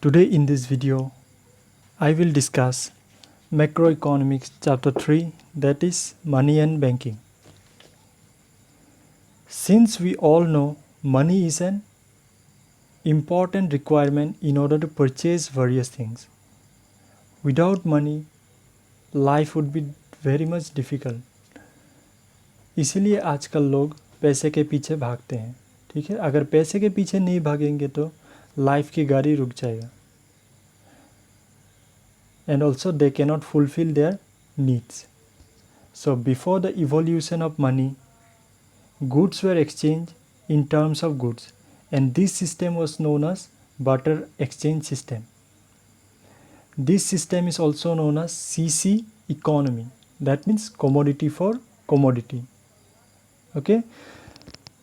Today in this video, I will discuss macroeconomics chapter 3, that is money and banking. Since we all know money is an important requirement in order to purchase various things. Without money, life would be very much difficult. इसीलिए आजकल लोग पैसे के पीछे भागते हैं. ठीक है, अगर पैसे के पीछे नहीं भागेंगे तो लाइफ की गाड़ी रुक जाएगा. And also they cannot fulfill their needs. So before the evolution of money, goods were exchanged in terms of goods, and this system was known as barter exchange system. This system is also known as CC economy. That means commodity for commodity. Okay,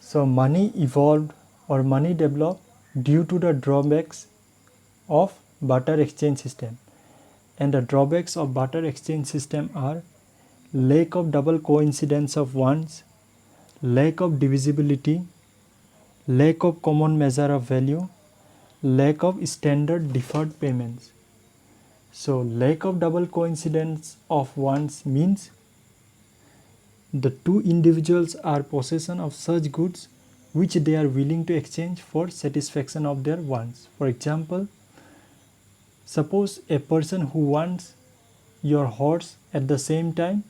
so money evolved or money developed due to the drawbacks of barter exchange system. And the drawbacks of barter exchange system are lack of double coincidence of ones, lack of divisibility, lack of common measure of value, lack of standard deferred payments. So lack of double coincidence of ones means the two individuals are possession of such goods which they are willing to exchange for satisfaction of their wants. For example, suppose a person who wants your horse at the same time,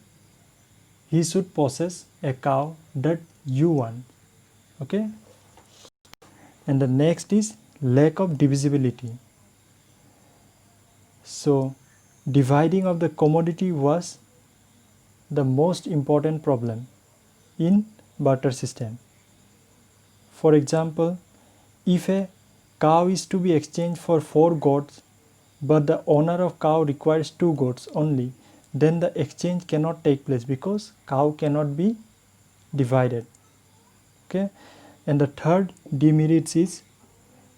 he should possess a cow that you want. Okay? And the next is lack of divisibility. So dividing of the commodity was the most important problem in barter system. For example, if a cow is to be exchanged for 4 goats, but the owner of cow requires 2 goats only, then the exchange cannot take place because cow cannot be divided. Okay, and the third demerit is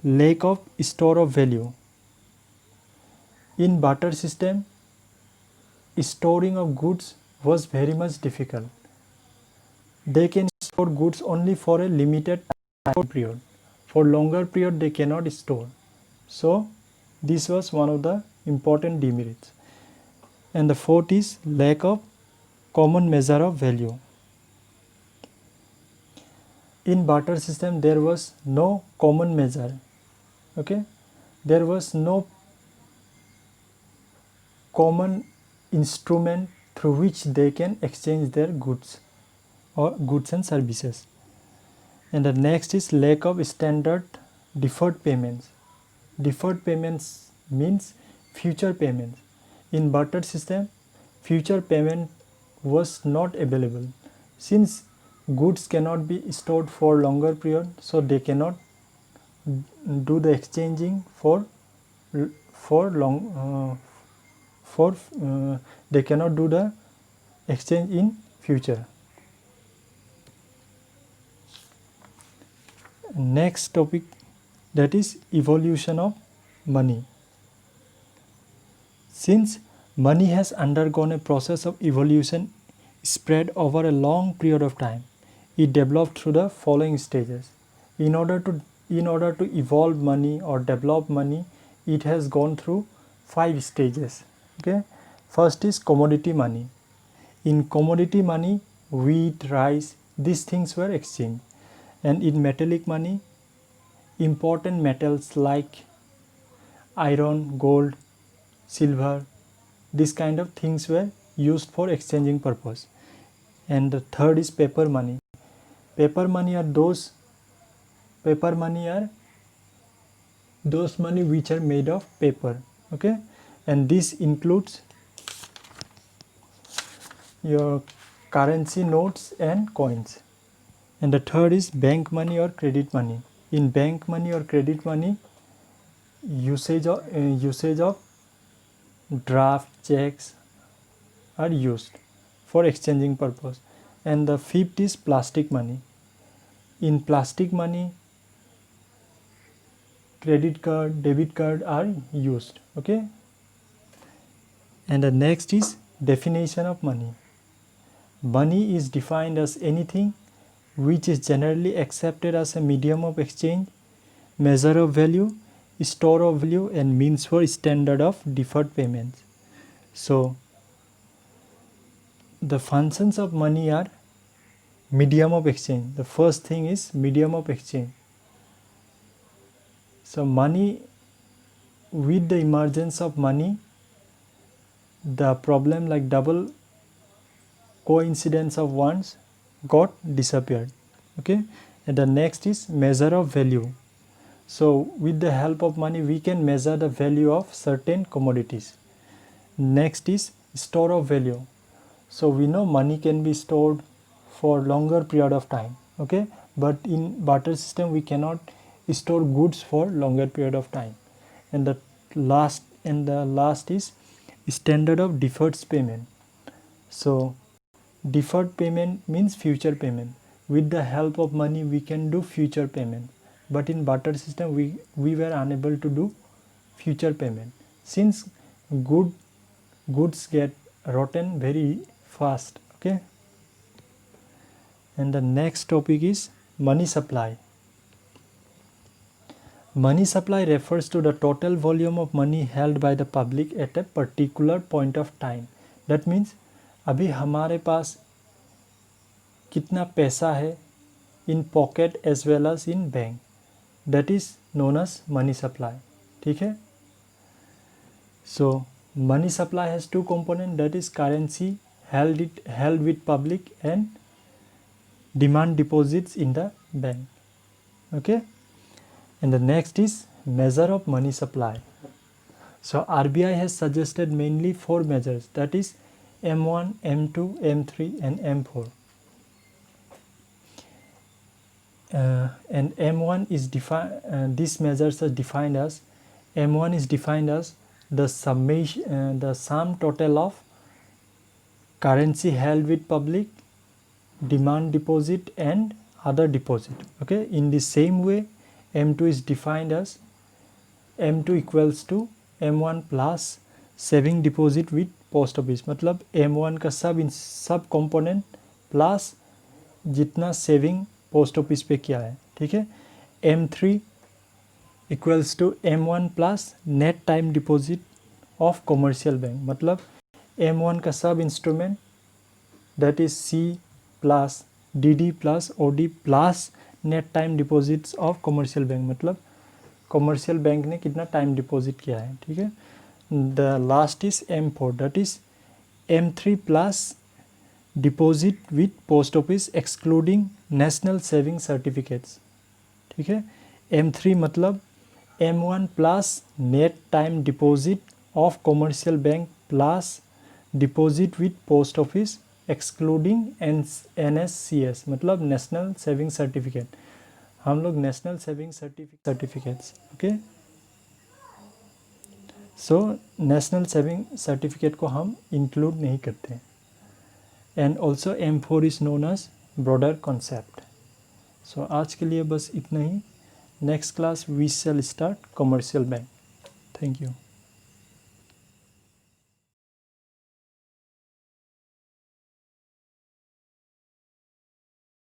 lack of store of value. In barter system, storing of goods was very much difficult. They can store goods only for a limited time period. For longer period they cannot store. So this was one of the important demerits. And the fourth is lack of common measure of value. In barter system there was no common measure. Okay, there was no common instrument through which they can exchange their goods or goods and services. And the next is lack of standard deferred payments. Deferred payments means future payments. In barter system, future payment was not available. Since goods cannot be stored for longer period, so they cannot do the exchanging they cannot do the exchange in future. Next topic, that is evolution of money. Since money has undergone a process of evolution spread over a long period of time, it developed through the following stages. In order to evolve money or develop money, it has gone through 5 stages. Okay, first is commodity money. In commodity money, wheat, rice, these things were exchanged. And in metallic money, important metals like iron, gold, silver, this kind of things were used for exchanging purpose. And the third is paper money. Paper money are those money which are made of paper. Okay, and this includes your currency notes and coins. And the third is bank money or credit money. In bank money or credit money, usage of draft checks are used for exchanging purpose. And the fifth is plastic money. In plastic money, credit card, debit card are used. Okay, and the next is definition of money. Money is defined as anything which is generally accepted as a medium of exchange, measure of value, store of value, and means for standard of deferred payments. So the functions of money are medium of exchange. The first thing is medium of exchange. So money, with the emergence of money, the problem like double coincidence of ones got disappeared. Okay, and the next is measure of value. So with the help of money we can measure the value of certain commodities. Next is store of value. So we know money can be stored for longer period of time, okay, but in barter system we cannot store goods for longer period of time. And the last is standard of deferred payment. So deferred payment means future payment. With the help of money we can do future payment, but in barter system we were unable to do future payment, since goods get rotten very fast. Okay, and the next topic is money supply. Money supply refers to the total volume of money held by the public at a particular point of time. That means अभी हमारे पास कितना पैसा है in pocket as well as in bank, that is known as money supply. ठीक है, so money supply has two components, that is currency held with public and demand deposits in the bank. Okay, and the next is measure of money supply. So RBI has suggested mainly 4 measures, that is M1, M2, M3 and M4. And M1 is defined, these measures are defined as, M1 is defined as the summation, the sum total of currency held with public, demand deposit and other deposit. Okay, in the same way M2 is defined as, M2 equals to M1 plus saving deposit with post office. मतलब M1 का सब component plus जितना saving post office पे किया है. ठीक है, M3 equals to M1 plus net time deposit of commercial bank. मतलब M1 का सब instrument that is C plus DD plus OD plus net time deposits of commercial bank. मतलब कमर्शियल बैंक ने कितना टाइम डिपॉजिट किया है. ठीक है, the last is M4 that is M3 plus deposit with post office excluding national saving certificates. ठीक है, M3 मतलब M1 plus net time deposit of commercial bank plus deposit with post office excluding NSCS मतलब national saving certificate. हम लोग national saving certificates. Okay, so national saving certificate को हम include नहीं करते. And also M4 is known as broader concept. So आज के लिए बस इतना ही. Next class we shall start commercial bank. Thank you.